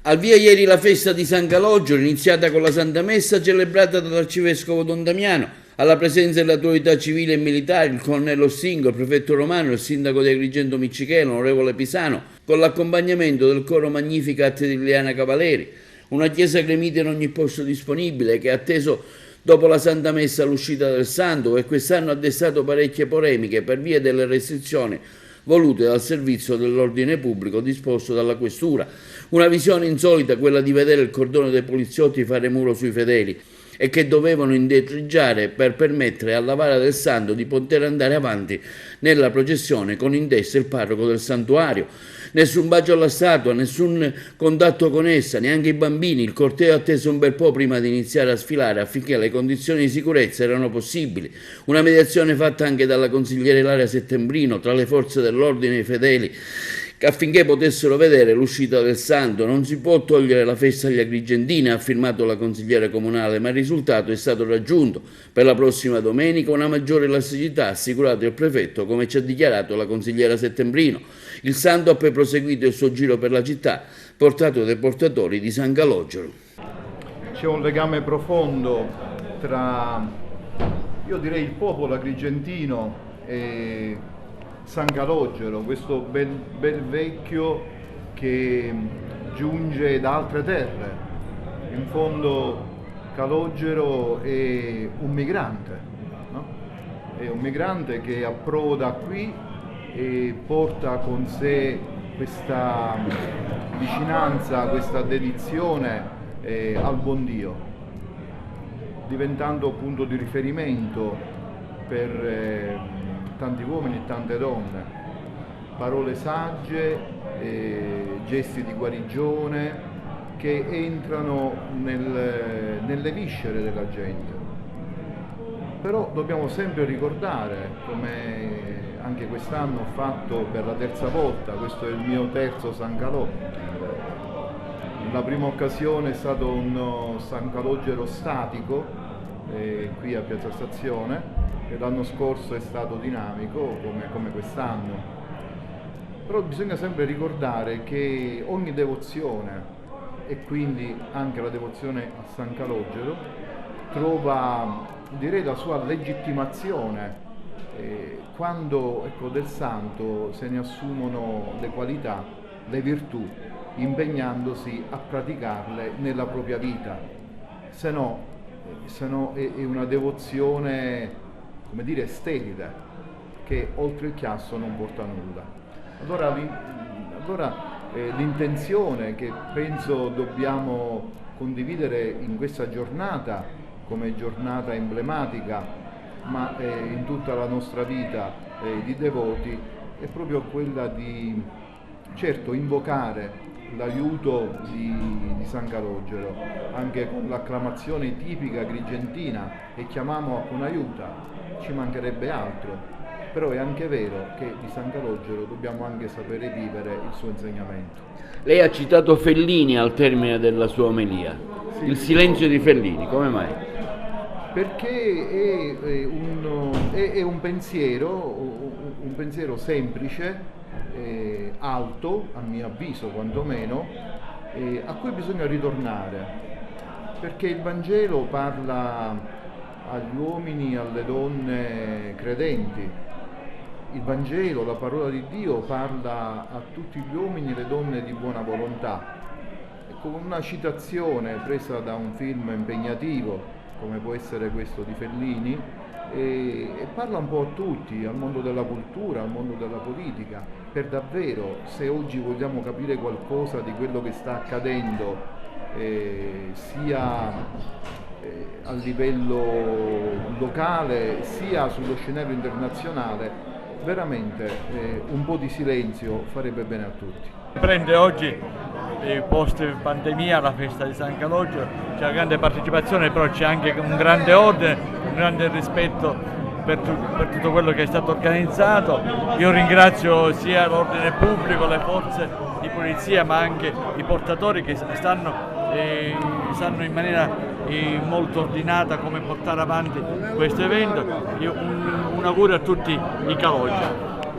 Al via ieri la festa di San Calogero, iniziata con la Santa Messa celebrata dall'Arcivescovo Don Damiano, alla presenza delle autorità civili e militari, il colonnello Stingo, il prefetto Romano, il sindaco di Agrigento Miccichelo, l'onorevole Pisano, con l'accompagnamento del coro Magnificat di Liliana Cavaleri, una chiesa gremita in ogni posto disponibile che ha atteso dopo la Santa Messa l'uscita del Santo e quest'anno ha destato parecchie polemiche per via delle restrizioni volute dal servizio dell'ordine pubblico disposto dalla questura. Una visione insolita, quella di vedere il cordone dei poliziotti fare muro sui fedeli e che dovevano indietreggiare per permettere alla Vara del Santo di poter andare avanti nella processione con in testa il parroco del santuario. Nessun bacio alla statua, nessun contatto con essa, neanche i bambini. Il corteo ha atteso un bel po' prima di iniziare a sfilare affinché le condizioni di sicurezza erano possibili. Una mediazione fatta anche dalla consigliere Ilaria Settembrino tra le forze dell'ordine e i fedeli affinché potessero vedere l'uscita del Santo. Non si può togliere la festa agli agrigentini, ha affermato la consigliera comunale, ma il risultato è stato raggiunto. Per la prossima domenica una maggiore elasticità ha assicurato il prefetto, come ci ha dichiarato la consigliera Settembrino. Il Santo ha poi proseguito il suo giro per la città, portato dai portatori di San Calogero. C'è un legame profondo tra, io direi, il popolo agrigentino e San Calogero, questo bel vecchio che giunge da altre terre. In fondo Calogero è un migrante, no? È un migrante che approda qui e porta con sé questa vicinanza, questa dedizione al buon Dio, diventando punto di riferimento per tanti uomini e tante donne, parole sagge, gesti di guarigione che entrano nelle viscere della gente. Però dobbiamo sempre ricordare, come anche quest'anno ho fatto per la terza volta, questo è il mio terzo San Calò. La prima occasione è stato un San Calogero statico qui a Piazza Stazione, e l'anno scorso è stato dinamico come quest'anno. Però bisogna sempre ricordare che ogni devozione, e quindi anche la devozione a San Calogero, trova, direi, la sua legittimazione quando, ecco, del santo se ne assumono le qualità, le virtù, impegnandosi a praticarle nella propria vita. Se no è una devozione, come dire, sterile, che oltre il chiasso non porta a nulla. Allora l'intenzione che penso dobbiamo condividere in questa giornata, come giornata emblematica, ma in tutta la nostra vita di devoti, è proprio quella di, certo, invocare l'aiuto di San Calogero, anche con l'acclamazione tipica agrigentina, e chiamiamo con aiuta, ci mancherebbe altro, però è anche vero che di San Calogero dobbiamo anche sapere vivere il suo insegnamento. Lei ha citato Fellini al termine della sua omelia. Sì, il silenzio di Fellini, come mai? Perché è un pensiero semplice, alto, a mio avviso quantomeno, a cui bisogna ritornare, perché il Vangelo parla agli uomini e alle donne credenti. Il Vangelo, la parola di Dio, parla a tutti gli uomini e le donne di buona volontà. Con una citazione presa da un film impegnativo, come può essere questo di Fellini, e parla un po' a tutti, al mondo della cultura, al mondo della politica, per davvero, se oggi vogliamo capire qualcosa di quello che sta accadendo, sia a livello locale sia sullo scenario internazionale, veramente un po' di silenzio farebbe bene a tutti. Prende oggi, post pandemia, la festa di San Calogero, c'è una grande partecipazione, però c'è anche un grande ordine, un grande rispetto per tutto quello che è stato organizzato. Io ringrazio sia l'ordine pubblico, le forze di polizia, ma anche i portatori che sanno in maniera molto ordinata come portare avanti questo evento. Un augurio a tutti i Calogeri.